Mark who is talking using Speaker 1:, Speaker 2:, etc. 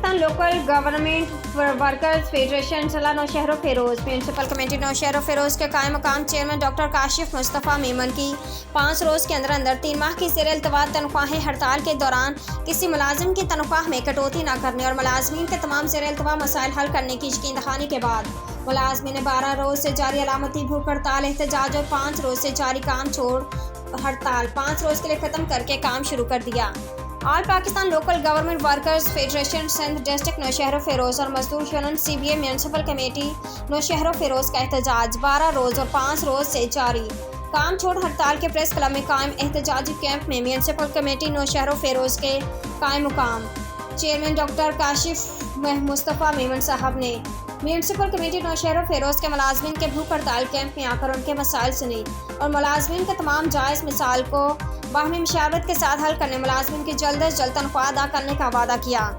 Speaker 1: Pakistan local government workers federation ضلع نوشہر و Feroz municipal committee Naushahro Feroz کے قائم مقام چیئرمین ڈاکٹر کاشف مصطفیٰ میمن کی 5 روز کے اندر 3 ماہ کی زیر التوا تنخواہیں ہڑتال کے دوران کسی ملازم کی تنخواہ میں کٹوتی نہ کرنے اور ملازمین کے تمام زیر التوا مسائل حل کرنے کی یقین دہانی کے بعد ملازمین نے 12 روز سے جاری علامتی بھوک ہڑتال احتجاج اور 5 روز سے جاری کام چھوڑ ہڑتال 5 روز کے لیے ختم کر کے کام شروع کر دیا۔ All Pakistan local government workers federation Sindh district Naushahro Feroze اور مزدور union CBA municipal committee Naushahro Feroze کا احتجاج 12 روز اور 5 روز سے جاری کام چھوڑ ہڑتال کے پریس کلب میں قائم احتجاجی کیمپ میں municipal committee Naushahro Feroz کے قائم مقام چیئرمین ڈاکٹر کاشف مصطفیٰ میمن صاحب نے municipal committee Naushahro Feroz کے ملازمین کے بھوک ہڑتال کیمپ میں آ کر ان کے مسائل سنی اور ملازمین کے تمام جائز مسائل کو باہمی مشاورت کے ساتھ حل کرنے ملازمین کی جلد از جلد تنخواہ ادا کرنے کا وعدہ کیا۔